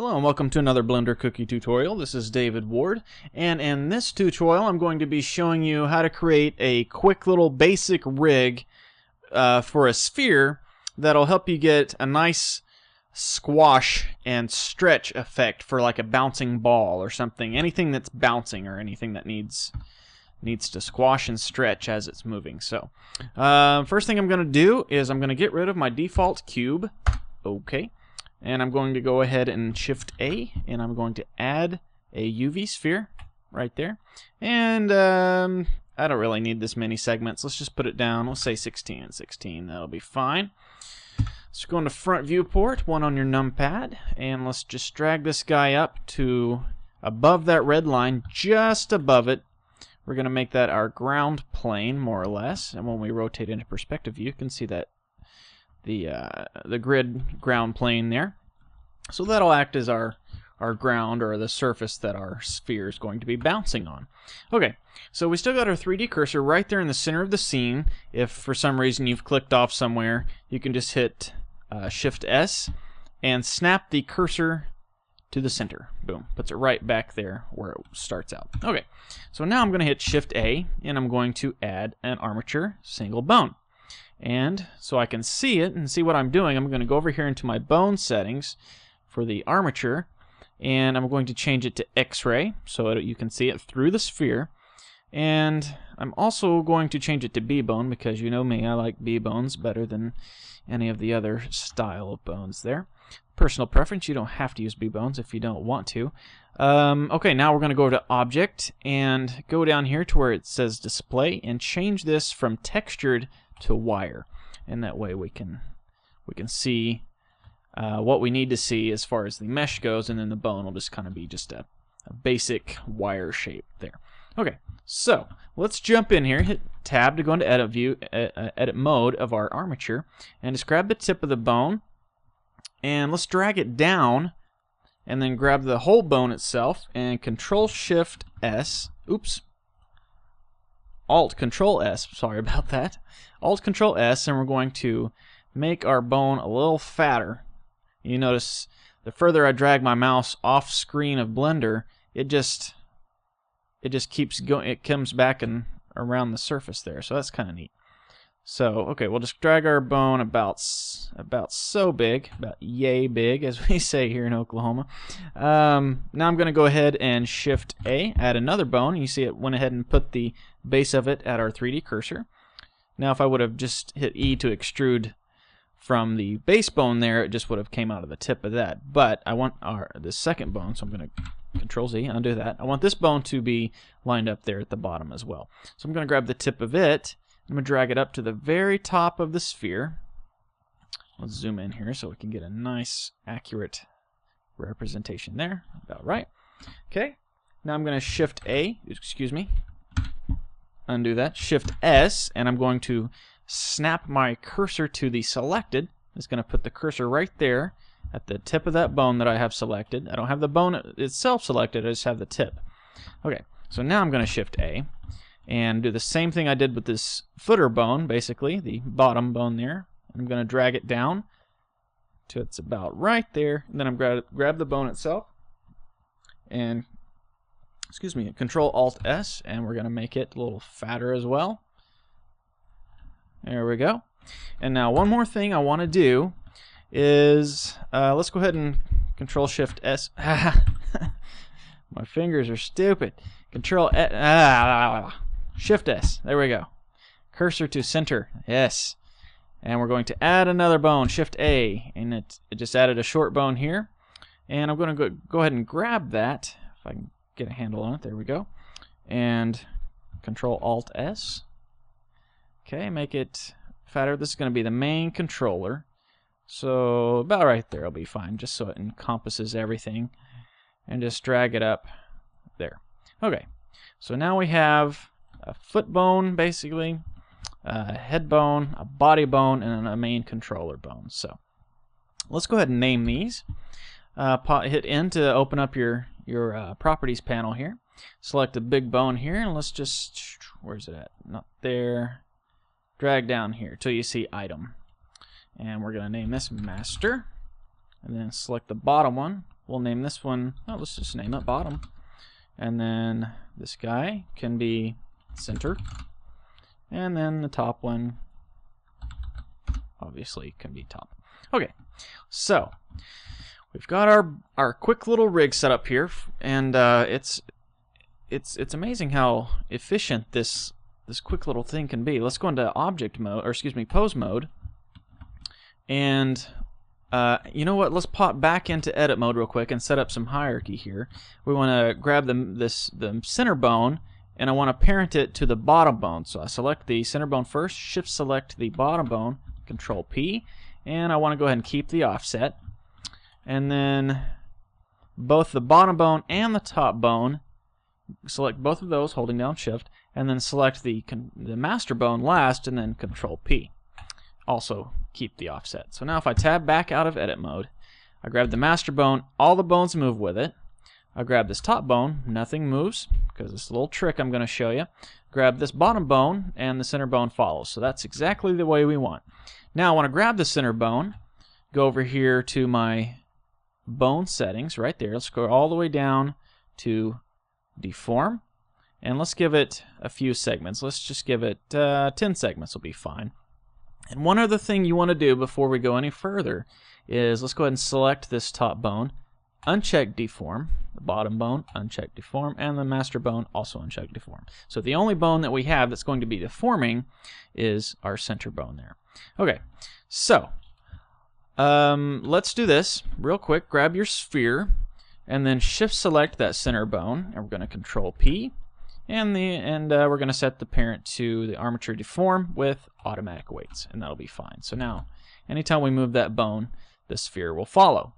Hello and welcome to another Blender Cookie tutorial. This is David Ward, and in this tutorial I'm going to be showing you how to create a quick little basic rig for a sphere that'll help you get a nice squash and stretch effect for like a bouncing ball or something. Anything that's bouncing or anything that needs to squash and stretch as it's moving. So first thing I'm going to do is I'm going to get rid of my default cube. Okay. And I'm going to go ahead and Shift A, and I'm going to add a UV sphere right there. And I don't really need this many segments. Let's just put it down. We'll say 16 and 16. That'll be fine. Let's go into front viewport, one on your numpad, and let's just drag this guy up to above that red line, just above it. We're going to make that our ground plane, more or less. And when we rotate into perspective view, you can see that the grid ground plane there. So that'll act as our ground, or the surface that our sphere is going to be bouncing on. Okay, so we still got our 3D cursor right there in the center of the scene. If for some reason you've clicked off somewhere, you can just hit Shift S and snap the cursor to the center. Boom, puts it right back there where it starts out. Okay, so now I'm going to hit Shift A, and I'm going to add an armature single bone. And so I can see it and see what I'm doing, I'm going to go over here into my bone settings for the armature, and I'm going to change it to X-ray so you can see it through the sphere. And I'm also going to change it to B-bone because you know me, I like B-bones better than any of the other style of bones there. Personal preference, you don't have to use B-bones if you don't want to. Okay, now we're going to go to Object and go down here to where it says Display and change this from Textured to wire, and that way we can see what we need to see as far as the mesh goes, and then the bone will just kind of be just a basic wire shape there. Okay, so let's jump in here, hit Tab to go into edit view, edit mode of our armature, and just grab the tip of the bone, and let's drag it down, and then grab the whole bone itself, and Control Shift S. Oops. Alt Control S, sorry about that. Alt Control S, and we're going to make our bone a little fatter. You notice the further I drag my mouse off screen of Blender, it just keeps going. It comes back and around the surface there, so that's kind of neat. So okay, we'll just drag our bone about so big, about yay big, as we say here in Oklahoma. Now I'm going to go ahead and Shift A, add another bone. You see it went ahead and put the base of it at our 3D cursor. Now if I would have just hit E to extrude from the base bone there, it just would have came out of the tip of that. But I want the second bone, so I'm going to Control Z, undo that. I want this bone to be lined up there at the bottom as well. So I'm going to grab the tip of it. I'm going to drag it up to the very top of the sphere. Let's zoom in here so we can get a nice, accurate representation there. About right. Okay. Now I'm going to Shift A, excuse me, undo that, Shift S, and I'm going to snap my cursor to the selected. It's going to put the cursor right there at the tip of that bone that I have selected. I don't have the bone itself selected, I just have the tip. Okay, so now I'm going to Shift A and do the same thing I did with this footer bone, basically, the bottom bone there. I'm going to drag it down to it's about right there, and then I'm going to grab the bone itself and, excuse me, Control Alt S, and we're going to make it a little fatter as well. There we go. And now one more thing I want to do is, let's go ahead and Control Shift S. My fingers are stupid. Control Shift S. There we go. Cursor to center. Yes. And we're going to add another bone. Shift A. And it just added a short bone here. And I'm going to go ahead and grab that. If I can get a handle on it. There we go. And Control Alt S. Okay, make it fatter. This is going to be the main controller. So about right there will be fine, just so it encompasses everything. And just drag it up there. Okay, so now we have a foot bone, basically, a head bone, a body bone, and a main controller bone. So let's go ahead and name these. Hit N to open up your properties panel here. Select the big bone here, and let's just, where's it at? Not there. Drag down here till you see item. And we're going to name this master. And then select the bottom one, we'll name this one, oh, let's just name it bottom. And then this guy can be center. And then the top one obviously can be top. Okay, so we've got our quick little rig set up here, and it's amazing how efficient this quick little thing can be. Let's go into object mode, or excuse me, pose mode, and you know what? Let's pop back into edit mode real quick and set up some hierarchy here. We want to grab the center bone, and I want to parent it to the bottom bone. So I select the center bone first, shift select the bottom bone, Control P, and I want to go ahead and keep the offset. And then both the bottom bone and the top bone, select both of those holding down shift, and then select the master bone last, and then Control P. Also keep the offset. So now if I tab back out of edit mode, I grab the master bone, all the bones move with it. I grab this top bone, nothing moves, because it's a little trick I'm going to show you. Grab this bottom bone, and the center bone follows. So that's exactly the way we want. Now I want to grab the center bone, go over here to my bone settings right there. Let's go all the way down to deform, and let's give it a few segments. Let's just give it 10 segments will be fine. And one other thing you want to do before we go any further is let's go ahead and select this top bone, uncheck deform, the bottom bone, uncheck deform, and the master bone, also uncheck deform. So the only bone that we have that's going to be deforming is our center bone there. Okay, so let's do this real quick. Grab your sphere and then shift select that center bone, and we're going to Control P, and we're going to set the parent to the armature deform with automatic weights, and that'll be fine. So now anytime we move that bone, the sphere will follow.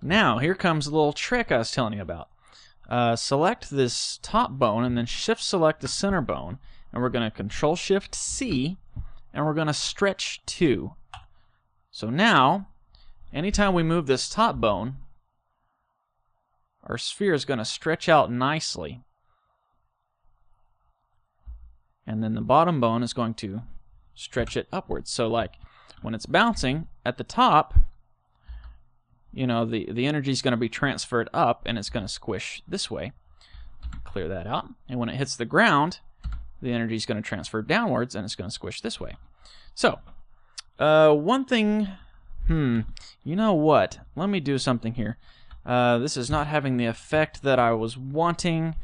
Now here comes the little trick I was telling you about. Select this top bone and then shift select the center bone, and we're going to Control Shift C, and we're going to stretch 2. So now anytime we move this top bone, our sphere is going to stretch out nicely, and then the bottom bone is going to stretch it upwards. So like when it's bouncing at the top, you know, the energy is going to be transferred up, and it's going to squish this way. Clear that out. And when it hits the ground, the energy is going to transfer downwards, and it's going to squish this way. So one thing, you know what? Let me do something here. This is not having the effect that I was wanting.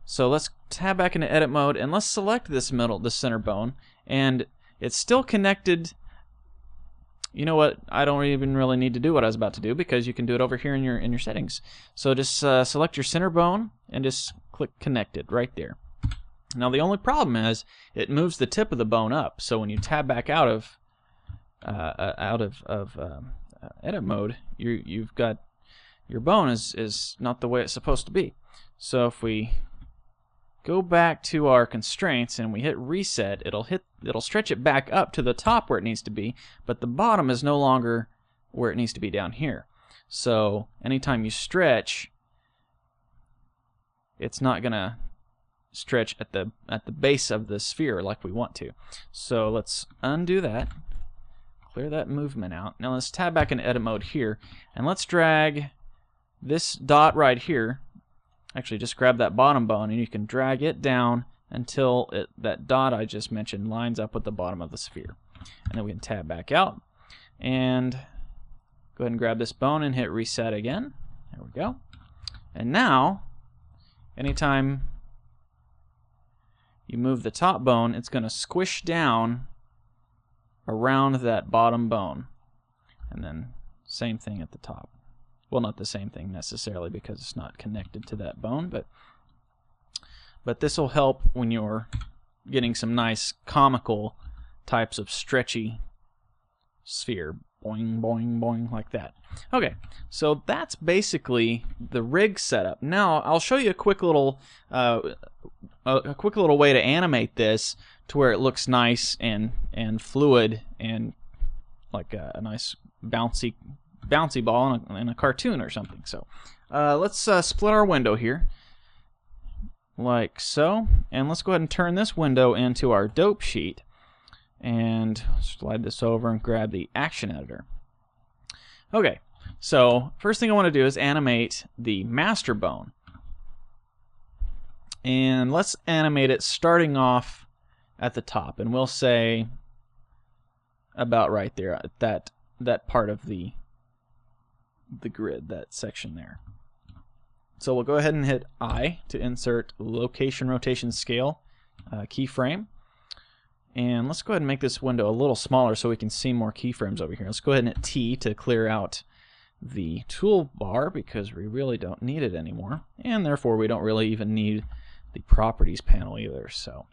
So let's tab back into edit mode, and let's select this center bone, and it's still connected. You know what? I don't even really need to do what I was about to do, because you can do it over here in your settings. So just select your center bone and just click connected right there. Now the only problem is it moves the tip of the bone up. So when you tab back out of edit mode, you've got your bone is not the way it's supposed to be. So if we go back to our constraints and we hit reset, it'll stretch it back up to the top where it needs to be, but the bottom is no longer where it needs to be down here. So anytime you stretch, it's not gonna stretch at the base of the sphere like we want to. So let's undo that, clear that movement out. Now let's tab back in edit mode here, and let's drag this dot right here. Actually, just grab that bottom bone, and you can drag it down until that dot I just mentioned lines up with the bottom of the sphere. And then we can tab back out and go ahead and grab this bone and hit reset again. There we go. And now, anytime you move the top bone, it's going to squish down around that bottom bone. And then same thing at the top. Well, not the same thing necessarily, because it's not connected to that bone, but this will help when you're getting some nice comical types of stretchy sphere. Boing, boing, boing, like that. Okay, so that's basically the rig setup. Now I'll show you a quick little way to animate this to where it looks nice and fluid and like a nice bouncy ball in a cartoon or something. So let's split our window here like so, and let's go ahead and turn this window into our dope sheet, and slide this over and grab the action editor. Okay, So first thing I want to do is animate the master bone. And let's animate it starting off at the top. And we'll say about right there, at that part of the grid, that section there. So we'll go ahead and hit I to insert location rotation scale keyframe. And let's go ahead and make this window a little smaller so we can see more keyframes over here. Let's go ahead and hit T to clear out the toolbar because we really don't need it anymore. And therefore we don't really even need the properties panel either. So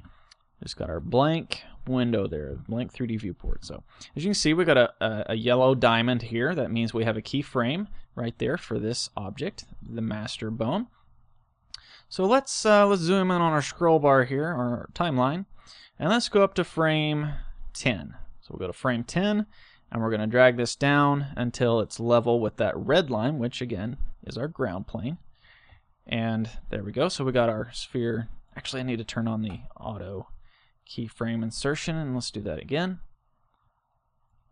just got our blank window there, blank 3D viewport. So as you can see, we got a yellow diamond here. That means we have a keyframe right there for this object, the master bone. So let's zoom in on our scroll bar here, our timeline, and let's go up to frame 10. So we'll go to frame 10, and we're going to drag this down until it's level with that red line, which again is our ground plane. And there we go. So we got our sphere. Actually, I need to turn on the auto keyframe insertion, and let's do that again.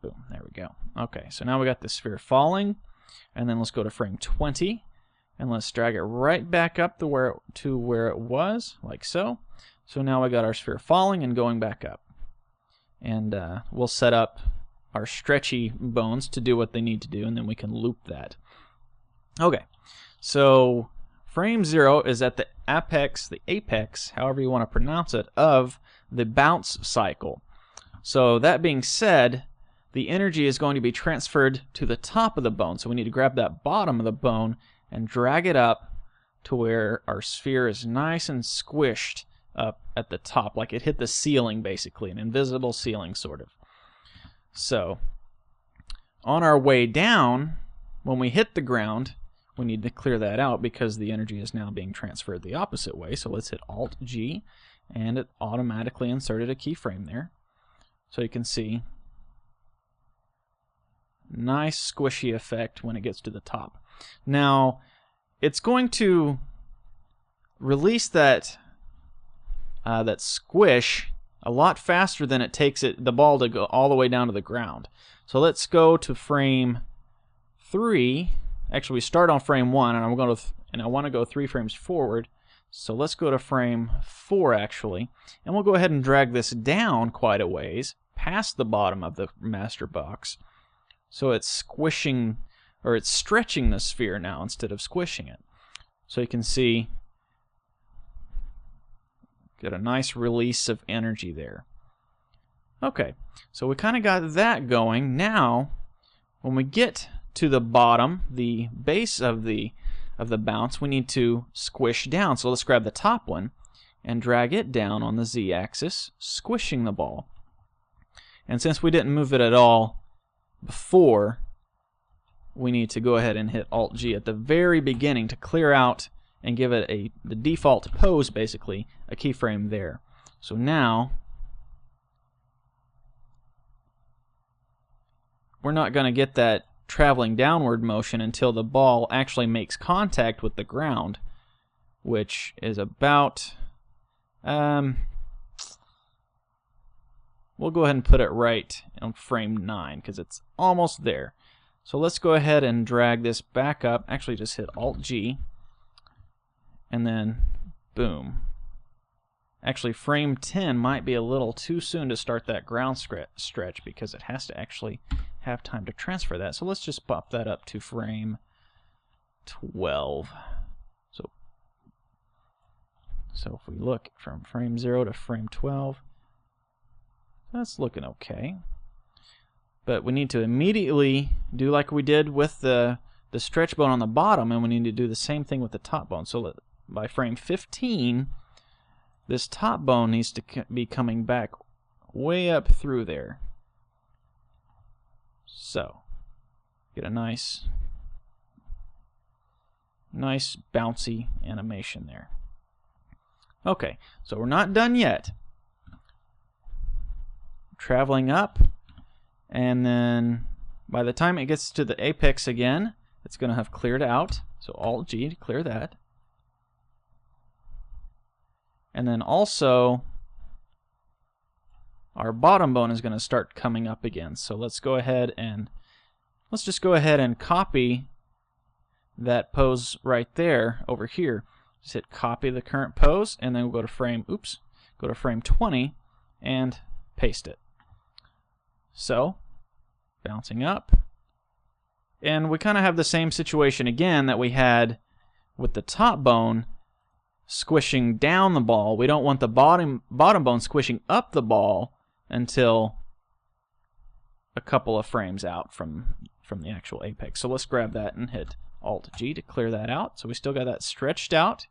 Boom, there we go. Okay, so now we got the sphere falling, and then let's go to frame 20, and let's drag it right back up to where it was, like so. So now we got our sphere falling and going back up. And we'll set up our stretchy bones to do what they need to do, and then we can loop that. Okay, so frame 0 is at the apex, however you want to pronounce it, of the bounce cycle. So that being said, the energy is going to be transferred to the top of the bone. So we need to grab that bottom of the bone and drag it up to where our sphere is nice and squished up at the top, like it hit the ceiling basically, an invisible ceiling sort of. So on our way down, when we hit the ground, we need to clear that out because the energy is now being transferred the opposite way. So let's hit Alt-G, and it automatically inserted a keyframe there. So you can see nice squishy effect when it gets to the top. Now it's going to release that that squish a lot faster than it takes the ball to go all the way down to the ground. So let's go to frame 3. Actually, we start on frame 1, and I want to go 3 frames forward. So let's go to frame 4 actually, and we'll go ahead and drag this down quite a ways past the bottom of the master box. So it's squishing, or it's stretching the sphere now instead of squishing it. So you can see, get a nice release of energy there. Okay, so we kind of got that going. Now, when we get to the bottom, the base of the bounce, we need to squish down. So let's grab the top one and drag it down on the z-axis, squishing the ball. And since we didn't move it at all before, we need to go ahead and hit Alt-G at the very beginning to clear out and give it the default pose, basically, a keyframe there. So now we're not going to get that traveling downward motion until the ball actually makes contact with the ground, which is about we'll go ahead and put it right on frame 9 because it's almost there. So let's go ahead and drag this back up. Actually, just hit Alt-G, and then boom. Actually, frame 10 might be a little too soon to start that ground stretch because it has to actually have time to transfer that. So let's just pop that up to frame 12. So if we look from frame 0 to frame 12, that's looking okay. But we need to immediately do like we did with the stretch bone on the bottom, and we need to do the same thing with the top bone. So by frame 15, this top bone needs to be coming back way up through there. So get a nice bouncy animation there. Okay, so we're not done yet. Traveling up, and then by the time it gets to the apex again, it's going to have cleared out. So Alt-G to clear that. And then also our bottom bone is going to start coming up again. So let's go ahead and let's just go ahead and copy that pose right there over here. Just hit copy the current pose, and then we'll go to frame, go to frame 20 and paste it. So, bouncing up. And we kind of have the same situation again that we had with the top bone squishing down the ball. We don't want the bottom bone squishing up the ball until a couple of frames out from the actual apex. So let's grab that and hit Alt-G to clear that out. So we still got that stretched out,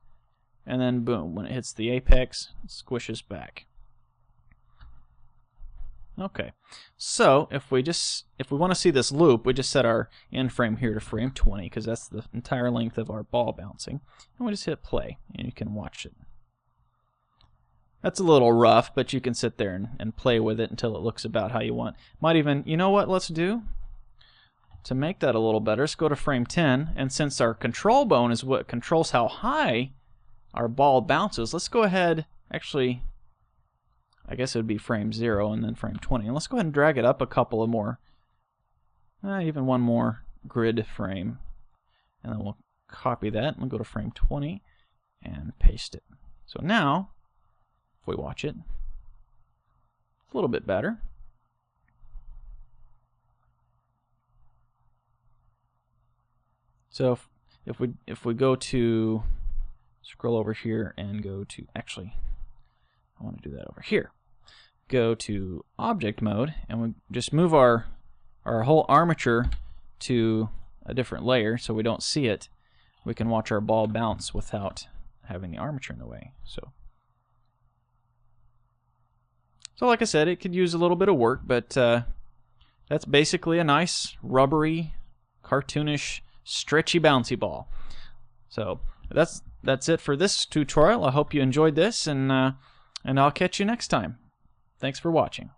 and then boom, when it hits the apex, it squishes back. Okay, so if we want to see this loop, we just set our end frame here to frame 20 because that's the entire length of our ball bouncing, and we just hit play and you can watch it. That's a little rough, but you can sit there and play with it until it looks about how you want. Might even, you know what, let's do? To make that a little better, let's go to frame 10, and since our control bone is what controls how high our ball bounces, let's go ahead, actually, I guess it would be frame 0 and then frame 20. And let's go ahead and drag it up a couple of more, even one more grid frame. And then we'll copy that and we'll go to frame 20 and paste it. So now, if we watch it, it's a little bit better. So if we go to, scroll over here and go to, actually, I want to do that over here. Go to object mode and we just move our whole armature to a different layer so we don't see it. We can watch our ball bounce without having the armature in the way. So like I said, it could use a little bit of work, but that's basically a nice rubbery, cartoonish, stretchy, bouncy ball. So that's it for this tutorial. I hope you enjoyed this, and I'll catch you next time. Thanks for watching.